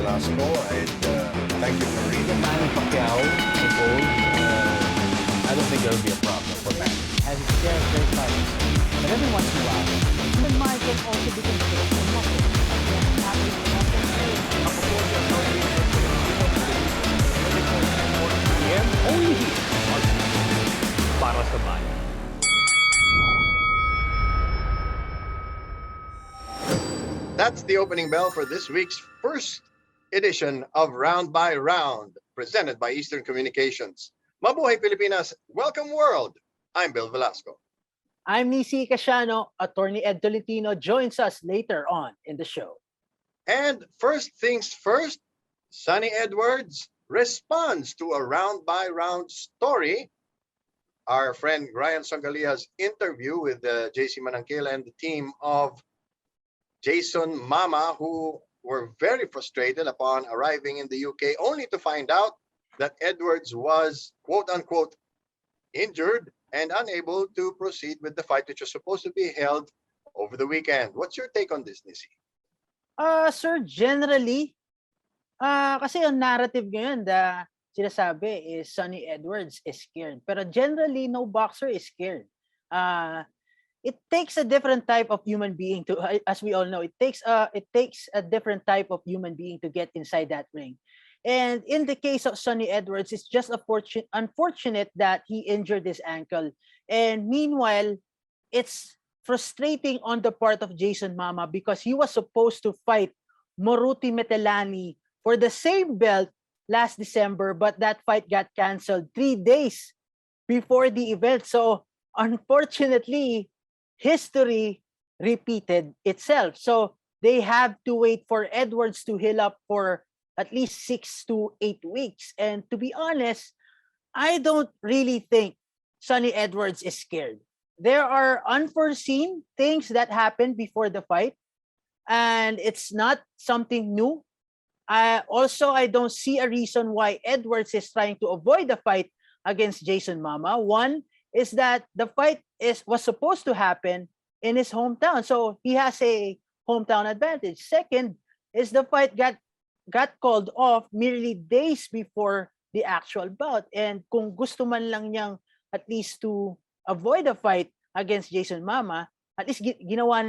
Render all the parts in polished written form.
Velasco, and thank you for reading. Manny Pacquiao, I told, I don't think there will be a problem for that. has its share of great fights. But every once in a while, human mind can also be controlled and muscle. Only here on Para sa Bayan. That's the opening bell for this week's first edition of Round by Round, presented by Eastern Communications. Mabuhay Pilipinas, welcome world. I'm Bill Velasco. I'm Nisi Casiano. Attorney Ed Tolentino joins us later on in the show. And first things first, Sonny Edwards responds to a round by round story. Our friend Ryan Sangalia's interview with JC Manangkila and the team of Jason Mama, who were very frustrated upon arriving in the UK, only to find out that Edwards was, quote unquote, injured and unable to proceed with the fight, which was supposed to be held over the weekend. What's your take on this, Nisi? Sir, generally, kasi yung narrative ngayon na sinasabi is Sonny Edwards is scared. Pero generally, no boxer is scared. It takes a different type of human being to, as we all know, it takes a different type of human being to get inside that ring. And in the case of Sonny Edwards, it's just unfortunate that he injured his ankle. And meanwhile, it's frustrating on the part of Jason Mama because he was supposed to fight Moruti Metelani for the same belt last December, but that fight got canceled 3 days before the event. So unfortunately, history repeated itself. So they have to wait for Edwards to heal up for at least 6 to 8 weeks. And to be honest, I don't really think Sonny Edwards is scared. There are unforeseen things that happened before the fight, and it's not something new. I don't see a reason why Edwards is trying to avoid the fight against Jason Mama. One is that the fight was supposed to happen in his hometown, so he has a hometown advantage. Second is the fight got called off merely days before the actual bout, and kung gusto man lang niyang at least to avoid a fight against Jason Mama, at least ginawa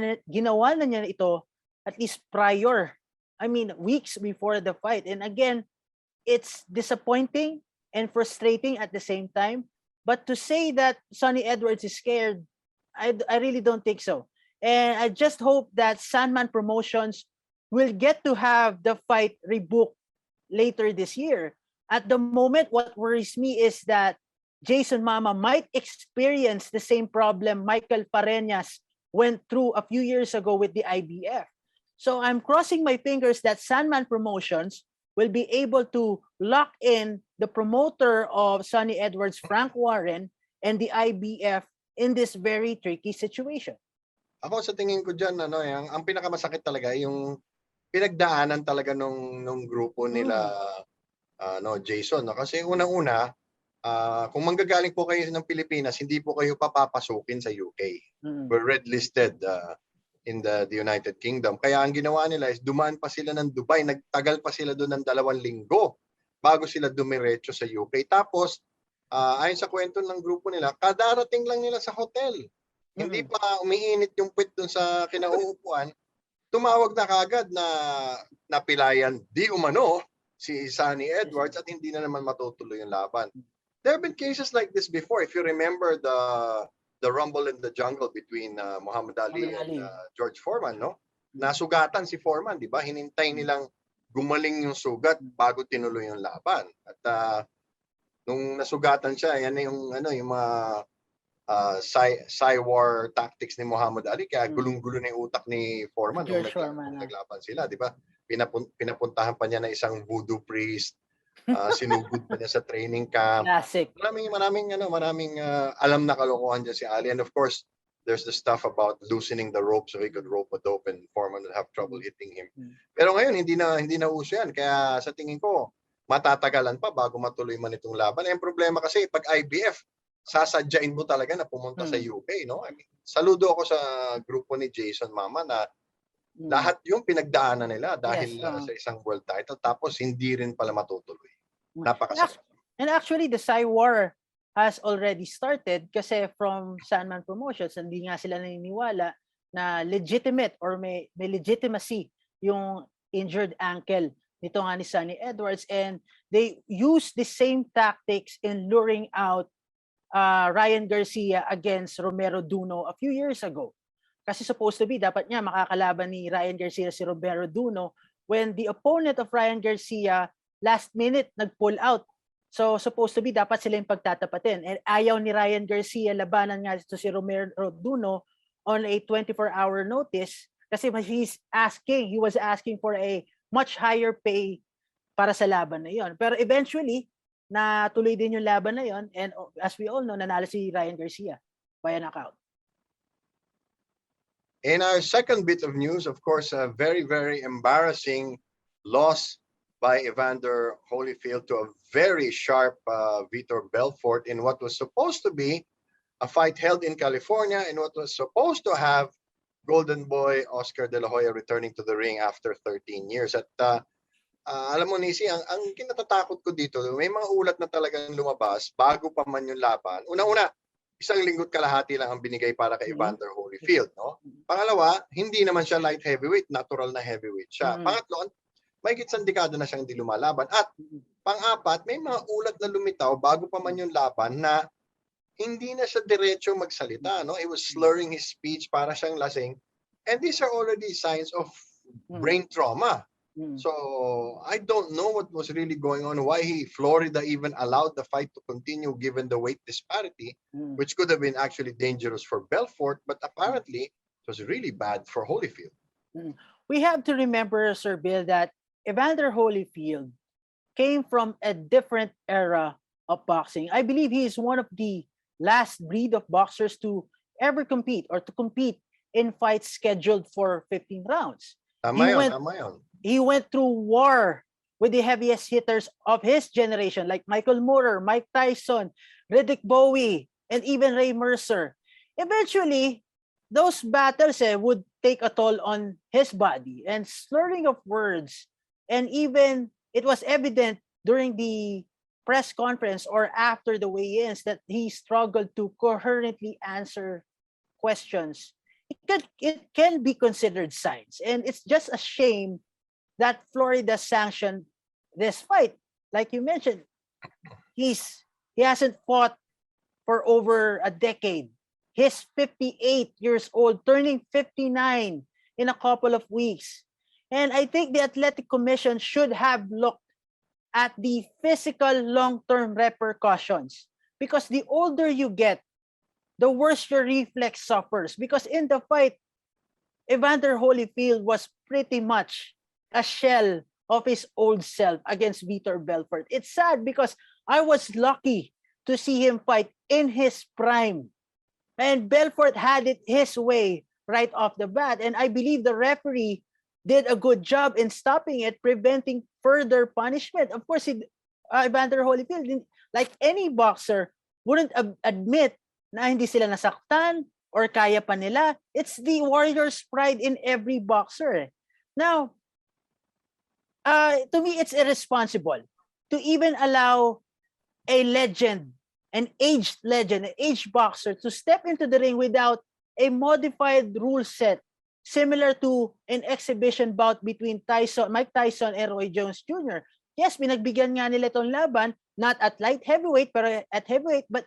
na niya ito at least weeks before the fight. And again, it's disappointing and frustrating at the same time. But to say that Sonny Edwards is scared, I really don't think so. And I just hope that Sandman Promotions will get to have the fight rebooked later this year. At the moment, what worries me is that Jason Mama might experience the same problem Michael Pareñas went through a few years ago with the IBF. So I'm crossing my fingers that Sandman Promotions will be able to lock in the promoter of Sonny Edwards, Frank Warren, and the IBF in this very tricky situation. Ako sa tingin ko dyan, ang pinakamasakit talaga yung pinagdaanan talaga nung grupo nila Jason. No? Kasi unang-una, kung manggagaling po kayo ng Pilipinas, hindi po kayo papapasukin sa UK. We're red listed in the United Kingdom. Kaya ang ginawa nila is dumaan pa sila ng Dubai, nagtagal pa sila doon ng 2 linggo bago sila dumiretso sa UK. Tapos, ayon sa kwento ng grupo nila, kadarating lang nila sa hotel. Hindi pa umiinit yung puwet doon sa kinauupuan, tumawag na kagad na napilayan di umano si Sonny Edwards at hindi na naman matutuloy yung laban. There have been cases like this before. If you remember the rumble in the jungle between Muhammad Ali and George Foreman, no? Nasugatan si Foreman, di ba? Hinintay nilang gumaling yung sugat bago tinuloy yung laban. At nung nasugatan siya, yan yung yung mga war tactics ni Muhammad Ali, kaya gulong-gulo na yung utak ni Foreman nung naglaban sila, di ba? Pinapuntahan pa niya na isang voodoo priest. Sinugod pa niya sa training camp. Classic. Maraming alam na kalokohan dyan si Ali. And of course, there's the stuff about loosening the rope so he could rope a dope and Foreman would have trouble hitting him. Pero ngayon, hindi na uso yan. Kaya sa tingin ko, matatagalan pa bago matuloy man itong laban. Ang problema kasi, pag IBF, sasadyain mo talaga na pumunta sa UK, no? I mean, saludo ako sa grupo ni Jason Mama na Lahat yung pinagdaanan nila dahil Yes. sa isang world title tapos hindi rin pala matutuloy. And Napakasakit. actually, the Psy War has already started kasi from Sandman Promotions, hindi nga sila naniniwala na legitimate or may legitimacy yung injured ankle nito nga ni Sonny Edwards, and they use the same tactics in luring out Ryan Garcia against Romero Duno a few years ago. Kasi supposed to be, dapat niya makakalaban ni Ryan Garcia si Romero Duno when the opponent of Ryan Garcia last minute nag-pull out. So supposed to be, dapat sila yung pagtatapatin. And ayaw ni Ryan Garcia labanan nga ito si Romero Duno on a 24-hour notice kasi he was asking for a much higher pay para sa laban na yon. Pero eventually, natuloy din yung laban na yon, and as we all know, nanalo si Ryan Garcia via knockout. In our second bit of news, of course, a very, very embarrassing loss by Evander Holyfield to a very sharp Vitor Belfort in what was supposed to be a fight held in California and what was supposed to have Golden Boy Oscar De La Hoya returning to the ring after 13 years. At alam mo, Nisi, ang kinatatakot ko dito, may mga ulat na talagang lumabas bago pa man yung laban. Una-una, isang linggo't kalahati lang ang binigay para kay Evander Holyfield, no? Pangalawa, hindi naman siya light heavyweight, natural na heavyweight siya. Pangatlo, may isang dekada na siyang hindi lumalaban. At pang-apat, may mga ulat na lumitaw bago pa man yung laban na hindi na siya diretso magsalita, no? He was slurring his speech, para siyang lasing. And these are already signs of brain trauma. So I don't know what was really going on, why Florida even allowed the fight to continue given the weight disparity, which could have been actually dangerous for Belfort, but apparently it was really bad for Holyfield. We have to remember, Sir Bill, that Evander Holyfield came from a different era of boxing. I believe he is one of the last breed of boxers to ever compete or to compete in fights scheduled for 15 rounds. Tama yun. He went through war with the heaviest hitters of his generation like Michael Moorer, Mike Tyson, Riddick Bowe, and even Ray Mercer. Eventually, those battles would take a toll on his body, and slurring of words, and even it was evident during the press conference or after the weigh-ins that he struggled to coherently answer questions. It can be considered signs, and it's just a shame that Florida sanctioned this fight. Like you mentioned, he hasn't fought for over a decade. He's 58 years old, turning 59 in a couple of weeks. And I think the Athletic Commission should have looked at the physical long-term repercussions, because the older you get, the worse your reflex suffers. Because in the fight, Evander Holyfield was pretty much a shell of his old self against Vitor Belfort. It's sad because I was lucky to see him fight in his prime. And Belfort had it his way right off the bat. And I believe the referee did a good job in stopping it, preventing further punishment. Of course, Evander Holyfield, like any boxer, wouldn't admit na hindi sila nasaktan or kaya pa nila. It's the warrior's pride in every boxer. Now, to me, it's irresponsible to even allow a legend, an aged legend, an aged boxer to step into the ring without a modified rule set similar to an exhibition bout between Mike Tyson and Roy Jones Jr. Yes, pinagbigyan nga nila itong laban, not at light heavyweight, pero at heavyweight, but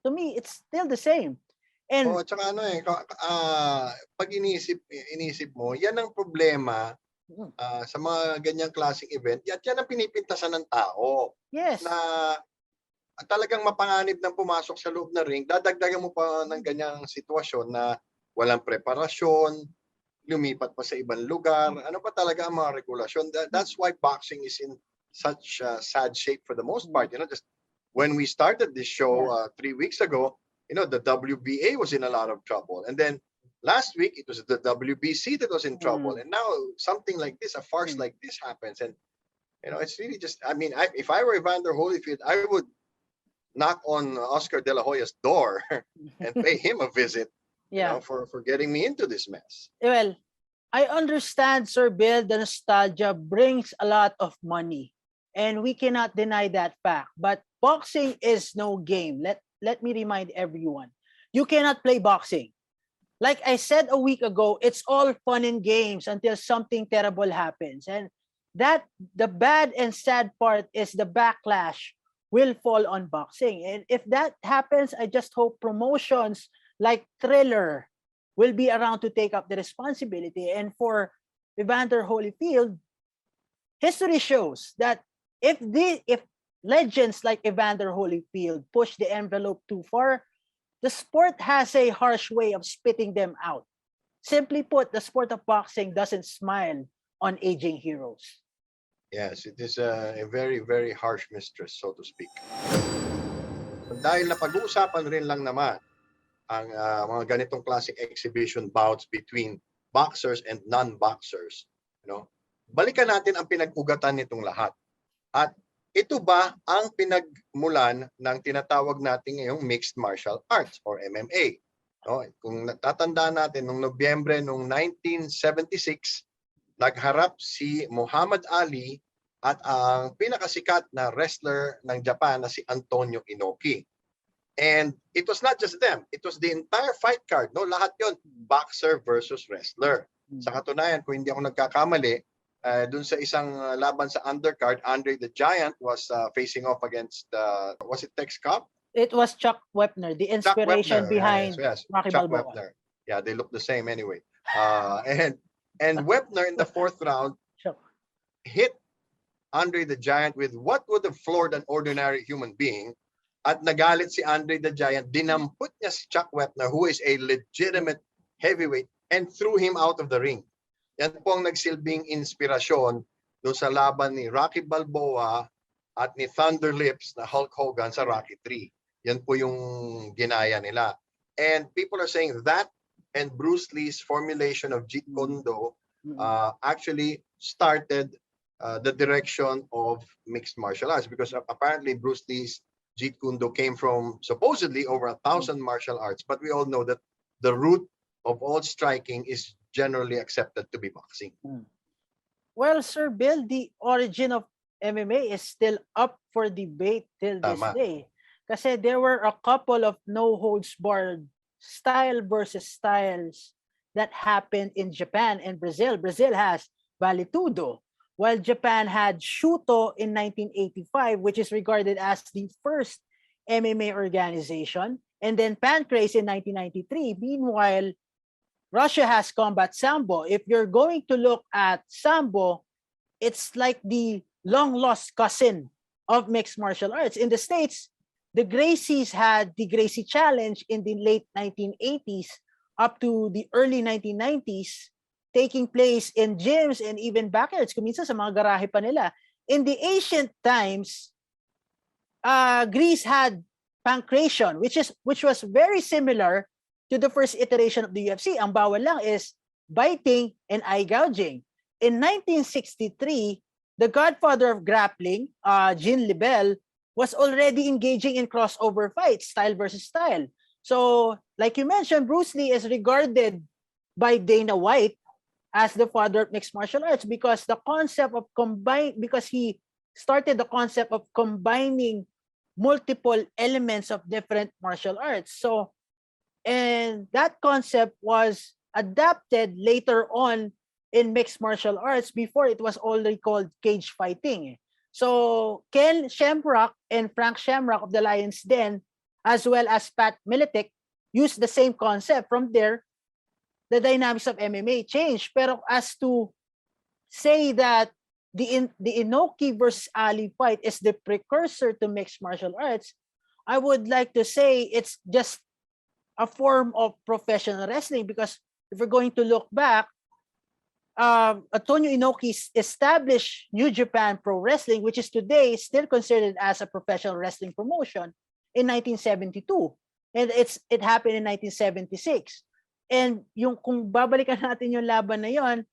to me, it's still the same. And tsaka pag inisip mo, yan ang problema sa mga ganyang klaseng event, yan ang pinipintasan ng tao. Yes. Na talagang mapanganib ng pumasok sa loob ng ring, dadagdagan mo pa ng ganyang sitwasyon na walang preparasyon, lumipat pa sa ibang lugar. Ano pa talaga ang mga regulasyon? That's why boxing is in such sad shape for the most part. Just when we started this show 3 weeks ago, the WBA was in a lot of trouble. And then last week, it was the WBC that was in trouble. And now something like this, a farce like this happens. And, it's really just, if I were Evander Holyfield, I would knock on Oscar De La Hoya's door and pay him a visit for getting me into this mess. Well, I understand, Sir Bill, the nostalgia brings a lot of money, and we cannot deny that fact. But boxing is no game. Let me remind everyone. You cannot play boxing. Like I said a week ago, it's all fun and games until something terrible happens. And that the bad and sad part is the backlash will fall on boxing. And if that happens, I just hope promotions like Thriller will be around to take up the responsibility. And for Evander Holyfield, history shows that if legends like Evander Holyfield push the envelope too far, the sport has a harsh way of spitting them out. Simply put, the sport of boxing doesn't smile on aging heroes. Yes, it is a very, very harsh mistress, so to speak. Dahil napag-uusapan rin lang naman ang mga ganitong classic exhibition bouts between boxers and non-boxers, you know, balikan natin ang pinag-ugatan nitong lahat. At ito ba ang pinagmulan ng tinatawag natin ngayong mixed martial arts or MMA? No, kung natatandaan natin, noong Nobyembre noong 1976, nagharap si Muhammad Ali at ang pinakasikat na wrestler ng Japan na si Antonio Inoki. And it was not just them, it was the entire fight card, no? Lahat 'yon boxer versus wrestler. Sa katunayan, kung hindi ako nagkakamali, dun sa isang laban sa undercard, Andre the Giant was facing off against was it Tex Cobb? It was Chuck Wepner, the inspiration behind yes. Rocky Chuck Balboa. Wepner. Yeah, they look the same anyway. And Wepner in the fourth round Sure. hit Andre the Giant with what would have floored an ordinary human being. At nagalit si Andre the Giant, dinampot niya si Chuck Wepner, who is a legitimate heavyweight, and threw him out of the ring. Yan po ang nagsilbing inspirasyon doon sa laban ni Rocky Balboa at ni Thunder Lips na Hulk Hogan sa Rocky 3. Yan po yung ginaya nila. And people are saying that and Bruce Lee's formulation of Jeet Kune Do actually started the direction of mixed martial arts, because apparently Bruce Lee's Jeet Kune Do came from supposedly over 1,000 martial arts, but we all know that the root of all striking is generally accepted to be boxing. Well, Sir Bill, the origin of MMA is still up for debate till this Tama. day. Kasi there were a couple of no-holds-barred style versus styles that happened in Japan and Brazil. Brazil has Vale Tudo, while Japan had Shuto in 1985, which is regarded as the first MMA organization, and then Pancrase in 1993. Meanwhile, Russia has Combat Sambo. If you're going to look at Sambo, it's like the long-lost cousin of mixed martial arts. In the States, the Gracies had the Gracie Challenge in the late 1980s up to the early 1990s, taking place in gyms and even backyards, kuminsan sa mga garahe pa nila. In the ancient times, Greece had pancration, which was very similar to the first iteration of the UFC. Ang bawal lang is biting and eye gouging. In 1963, the godfather of grappling, Jean Lebel, was already engaging in crossover fights, style versus style. So, like you mentioned, Bruce Lee is regarded by Dana White as the father of mixed martial arts because he started the concept of combining multiple elements of different martial arts. So, and that concept was adapted later on in mixed martial arts. Before, it was already called cage fighting. So Ken Shamrock and Frank Shamrock of the Lions Den, as well as Pat Miletic, used the same concept. From there, the dynamics of MMA changed. Pero as to say that the Inoki versus Ali fight is the precursor to mixed martial arts, I would like to say it's just a form of professional wrestling, because if we're going to look back, Antonio Inoki established New Japan Pro Wrestling, which is today still considered as a professional wrestling promotion, in 1972. And it happened in 1976. And yung kung babalikan natin yung laban na yon,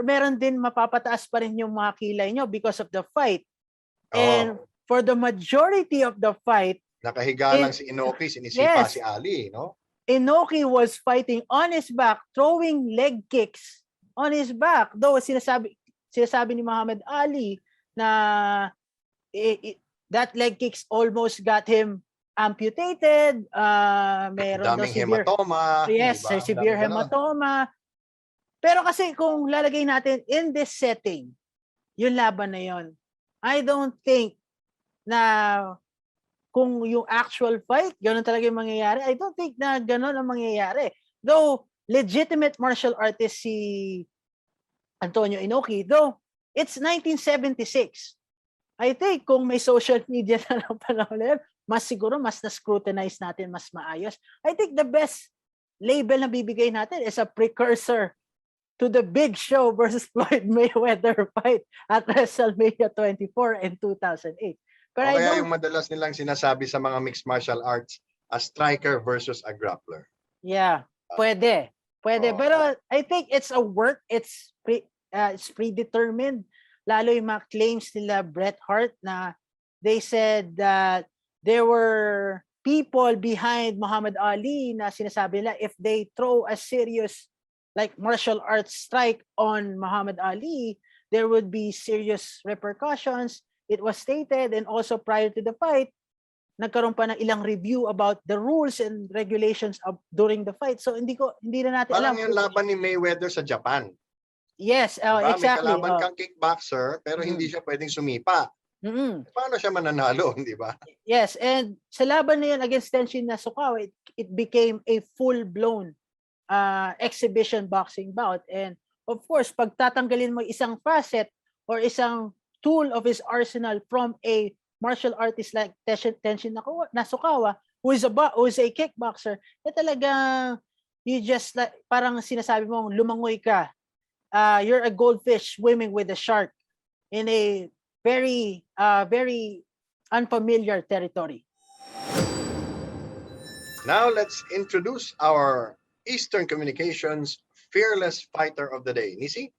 meron din mapapataas pa rin yung mga kilay nyo because of the fight. And for the majority of the fight, nakahiga lang si Inoki, sinisipa si Ali, no? Inoki was fighting on his back, throwing leg kicks on his back. Though sinasabi ni Muhammad Ali na that leg kicks almost got him amputated. Meron daw Daming severe, hematoma, yes, di ba? severe Daming ganon. hematoma. Pero kasi kung lalagay natin in this setting, yung laban na yon, I don't think na kung yung actual fight, gano'n talaga yung mangyayari. I don't think na gano'n ang mangyayari. Though, legitimate martial artist si Antonio Inoki, though, it's 1976. I think kung may social media na ng panahon na yun, mas siguro, mas na-scrutinize natin, mas maayos. I think the best label na bibigay natin is a precursor to the Big Show versus Floyd Mayweather fight at WrestleMania 24 in 2008. But O I kaya don't, yung madalas nilang sinasabi sa mga mixed martial arts, a striker versus a grappler. yeah, pwede. Pwede. Oo. Pero I think it's a work, it's predetermined. Lalo yung mga claims nila Bret Hart na they said that there were people behind Muhammad Ali na sinasabi nila if they throw a serious like martial arts strike on Muhammad Ali, there would be serious repercussions. It was stated, and also prior to the fight, nagkaroon pa ng ilang review about the rules and regulations during the fight. So hindi na natin Parang alam. yung laban ni Mayweather sa Japan. Yes, Diba? May exactly. kalaban kang kickboxer pero hindi siya pwedeng sumipa. Paano siya mananalo, di ba? Yes, and sa laban na yun against Tenshin Nasukawa, it became a full-blown exhibition boxing bout. And of course, pag tatanggalin mo isang facet or isang tool of his arsenal from a martial artist like Tenshin Nasukawa, who is a kickboxer, na talagang you just like, parang sinasabi mong lumangoy ka. You're a goldfish swimming with a shark in a very unfamiliar territory. Now let's introduce our Eastern Communications Fearless Fighter of the Day. Nisi?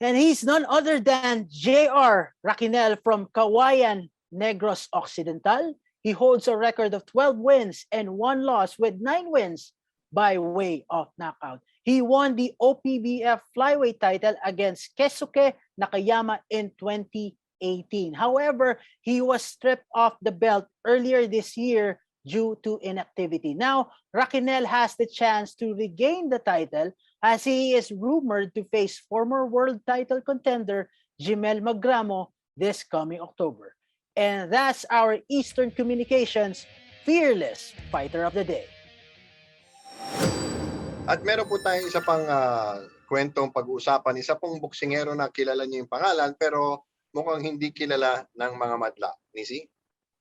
And he's none other than J.R. Raquinel from Kawayan, Negros Occidental. He holds a record of 12 wins and 1 loss with 9 wins by way of knockout. He won the OPBF flyweight title against Keisuke Nakayama in 2018. However, he was stripped of the belt earlier this year due to inactivity. Now, Raquinel has the chance to regain the title as he is rumored to face former world title contender Jimel Magramo this coming October. And that's our Eastern Communications Fearless Fighter of the Day. At meron po tayong isa pang kwentong pag-uusapan. Isa pong boksingero na kilala niyo yung pangalan pero mukhang hindi kilala ng mga madla. Nisi?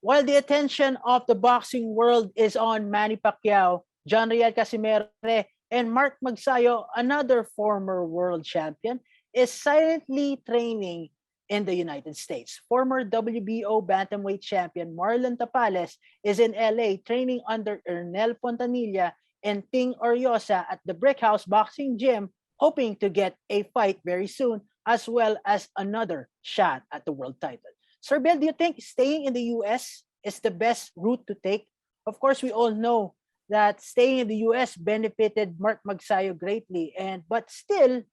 While the attention of the boxing world is on Manny Pacquiao, John Riel Casimere, and Mark Magsayo, another former world champion, is silently training in the United States. Former WBO bantamweight champion Marlon Tapales is in LA training under Ernel Fontanilla and Ting Oriosa at the Brick House Boxing Gym, hoping to get a fight very soon, as well as another shot at the world title. Sir Bill, do you think staying in the U.S. is the best route to take? Of course, we all know that staying in the U.S. benefited Mark Magsayo greatly, but still,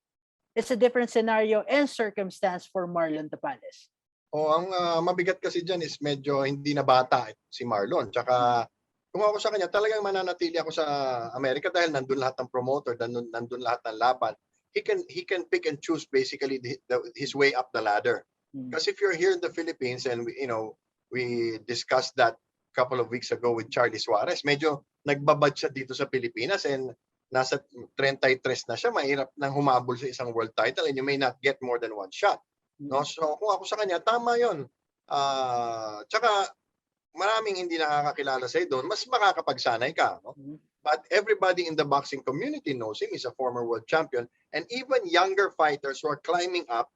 it's a different scenario and circumstance for Marlon Tapales. Ang mabigat kasi dyan is medyo hindi na bata si Marlon. Tsaka kung ako sa kanya, talagang mananatili ako sa Amerika dahil nandun lahat ng promoter, nandun lahat ng laban. He can pick and choose basically his way up the ladder. Because if you're here in the Philippines and we discussed that a couple of weeks ago with Charlie Suarez, medyo nagbabad siya dito sa Pilipinas and nasa 33 na siya, mahirap nang humabol sa isang world title and you may not get more than 1 shot. No? So kung ako sa kanya, tama 'yon. Tsaka maraming hindi nakakakilala sa'yo doon, mas makakapagsanay ka. No? But everybody in the boxing community knows him. He's a former world champion. And even younger fighters who are climbing up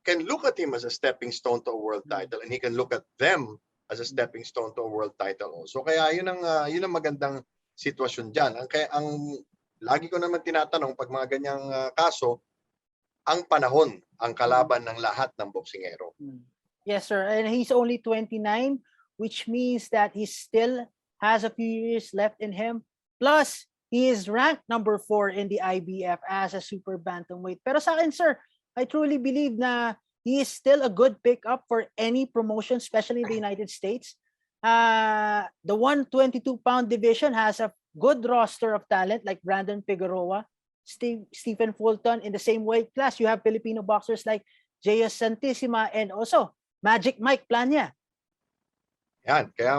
can look at him as a stepping stone to a world title, and he can look at them as a stepping stone to a world title also. Kaya yun ang magandang sitwasyon diyan. Ang lagi ko naman tinatanong pag mga ganyang kaso, ang panahon ang kalaban ng lahat ng boksingero. Yes, sir. And he's only 29, which means that he still has a few years left in him. Plus, He is ranked number 4 in the IBF as a super bantamweight. Pero sa akin, sir, I truly believe na he is still a good pickup for any promotion, especially in the United States. The 122-pound division has a good roster of talent like Brandon Figueroa, Stephen Fulton. In the same weight class, you have Filipino boxers like J.S. Santissima and also Magic Mike Plania. Yan, kaya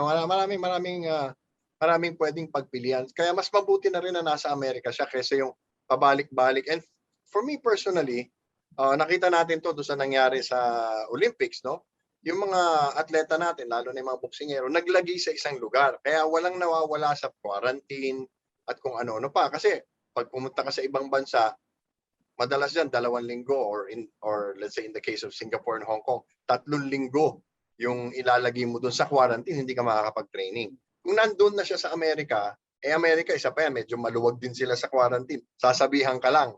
maraming pwedeng pagpilian. Kaya mas mabuti na rin na nasa Amerika siya kaysa yung pabalik-balik. And for me personally, nakita natin to doon sa nangyari sa Olympics, no? Yung mga atleta natin, lalo na yung mga boksingero, naglagi sa isang lugar. Kaya walang nawawala sa quarantine at kung ano-ano pa. Kasi pag pumunta ka sa ibang bansa, madalas yan 2 linggo or let's say in the case of Singapore and Hong Kong, 3 linggo yung ilalagay mo doon sa quarantine, hindi ka makakapag-training. Kung nandun na siya sa Amerika, Amerika isa pa yan, medyo maluwag din sila sa quarantine. Sasabihan ka lang,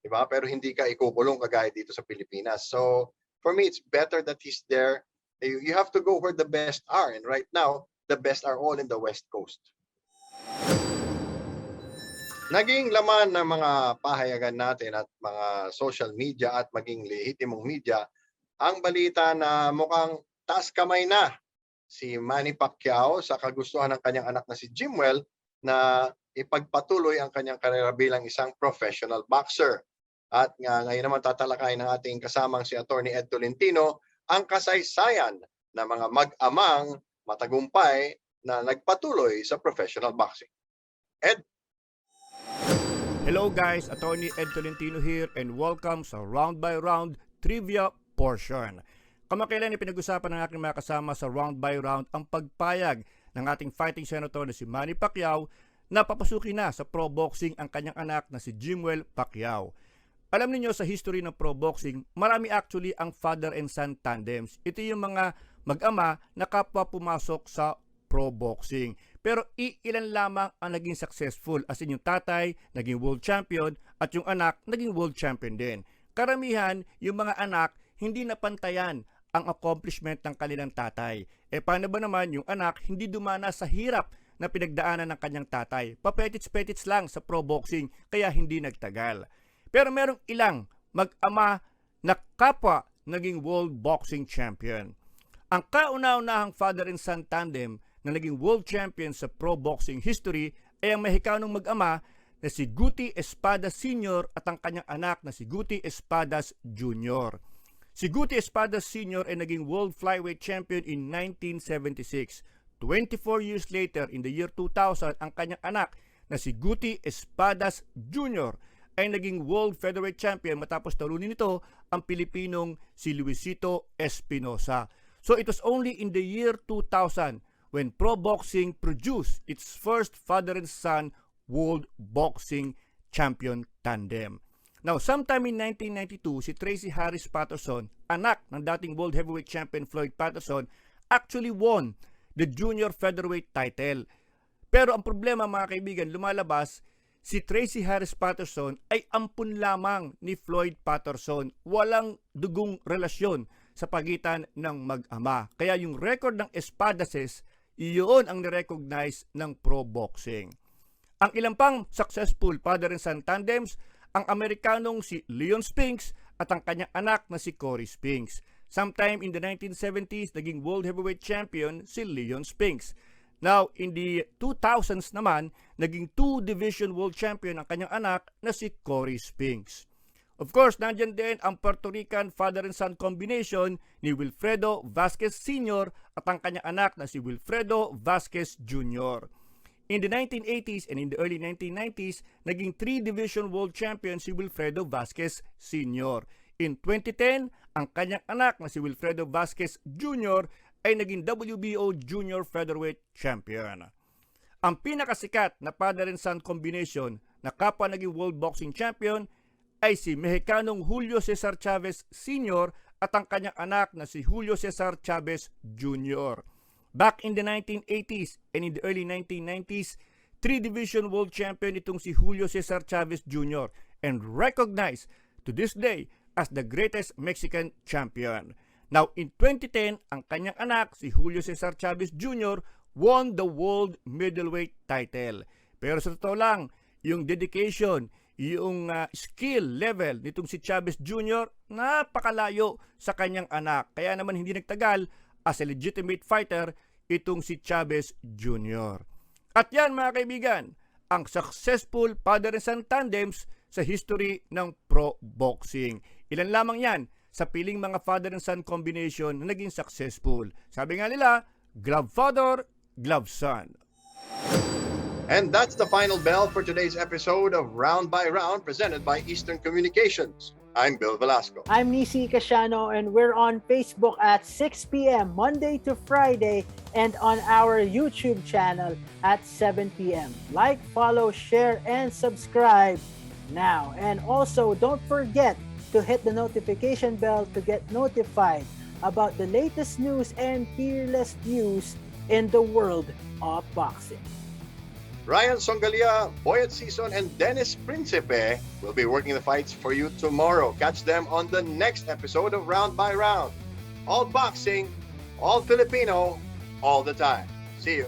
di ba? Pero hindi ka ikukulong kagaya dito sa Pilipinas. So, for me, it's better that he's there. You have to go where the best are. And right now, the best are all in the West Coast. Naging laman ng mga pahayagan natin at mga social media at maging lehitimong media ang balita na mukhang taas kamay na si Manny Pacquiao sa kagustuhan ng kanyang anak na si Jimwell na ipagpatuloy ang kanyang karera bilang isang professional boxer. At ngayon naman tatalakayin ng ating kasamang si Attorney Ed Tolentino ang kasaysayan ng mga mag-amang matagumpay na nagpatuloy sa professional boxing. Ed? Hello guys, Attorney Ed Tolentino here and welcome sa Round by Round Trivia portion. Kamakailan pinag-usapan ng aking mga kasama sa Round by Round ang pagpayag ng ating fighting senator na si Manny Pacquiao na papasukin na sa pro boxing ang kanyang anak na si Jimwell Pacquiao. Alam niyo sa history ng pro boxing, marami actually ang father and son tandems. Ito yung mga mag-ama na kapwa pumasok sa pro boxing. Pero iilan lamang ang naging successful, as in yung tatay naging world champion at yung anak naging world champion din. Karamihan, yung mga anak hindi napantayan ang accomplishment ng kanilang tatay. Paano ba naman yung anak hindi dumana sa hirap na pinagdaanan ng kanyang tatay? Papetits-petits lang sa pro boxing kaya hindi nagtagal. Pero merong ilang mag-ama na kapwa naging world boxing champion. Ang kauna-unahang father and son tandem na naging world champion sa pro boxing history ay ang Mexicanong mag-ama na si Guti Espadas Sr. at ang kanyang anak na si Guti Espadas Jr. Si Guti Espadas Sr. ay naging world flyweight champion in 1976. 24 years later, in the year 2000, ang kanyang anak na si Guti Espadas Jr. ay naging world featherweight champion matapos talunin nito ang Pilipinong si Luisito Espinosa. So it was only in the year 2000 when pro boxing produced its first father and son world boxing champion tandem. Now, sometime in 1992, si Tracy Harris Patterson, anak ng dating world heavyweight champion Floyd Patterson, actually won the junior featherweight title. Pero ang problema mga kaibigan, lumalabas, si Tracy Harris Patterson ay ampun lamang ni Floyd Patterson. Walang dugong relasyon sa pagitan ng mag-ama. Kaya yung record ng Espadases, iyon ang nirecognize ng pro boxing. Ang ilang pang successful father and son tandems, ang Amerikanong si Leon Spinks at ang kanyang anak na si Corey Spinks. Sometime in the 1970s, naging world heavyweight champion si Leon Spinks. Now, in the 2000s naman, naging 2-division world champion ang kanyang anak na si Corey Spinks. Of course, nandyan din ang Puerto Rican father and son combination ni Wilfredo Vasquez Sr. at ang kanyang anak na si Wilfredo Vasquez Jr. In the 1980s and in the early 1990s, naging 3-division world champion si Wilfredo Vasquez Sr. In 2010, ang kanyang anak na si Wilfredo Vasquez Jr. ay naging WBO Junior Featherweight Champion. Ang pinakasikat na father and son combination na kapwa naging world boxing champion ay si Mexicanong Julio Cesar Chavez Sr. at ang kanyang anak na si Julio Cesar Chavez Jr. Back in the 1980s and in the early 1990s, 3-division world champion itong si Julio Cesar Chavez Jr. and recognized to this day as the greatest Mexican champion. Now, in 2010, ang kanyang anak, si Julio Cesar Chavez Jr., won the world middleweight title. Pero sa totoo lang, yung dedication, yung skill level nitong si Chavez Jr. napakalayo sa kanyang anak. Kaya naman hindi nagtagal as a legitimate fighter itong si Chavez Jr. At yan mga kaibigan, ang successful father and son tandems sa history ng pro boxing. Ilan lamang yan sa piling mga father and son combination na naging successful. Sabi nga nila, glove father, glove son. And that's the final bell for today's episode of Round by Round presented by Eastern Communications. I'm Bill Velasco. I'm Nisi Casiano, and we're on Facebook at 6 p.m. Monday to Friday and on our YouTube channel at 7 p.m. Like, follow, share, and subscribe now. And also, don't forget to hit the notification bell to get notified about the latest news and fearless news in the world of boxing. Ryan Songalia, Boyet Season, and Dennis Principe will be working the fights for you tomorrow. Catch them on the next episode of Round by Round. All boxing, all Filipino, all the time. See you.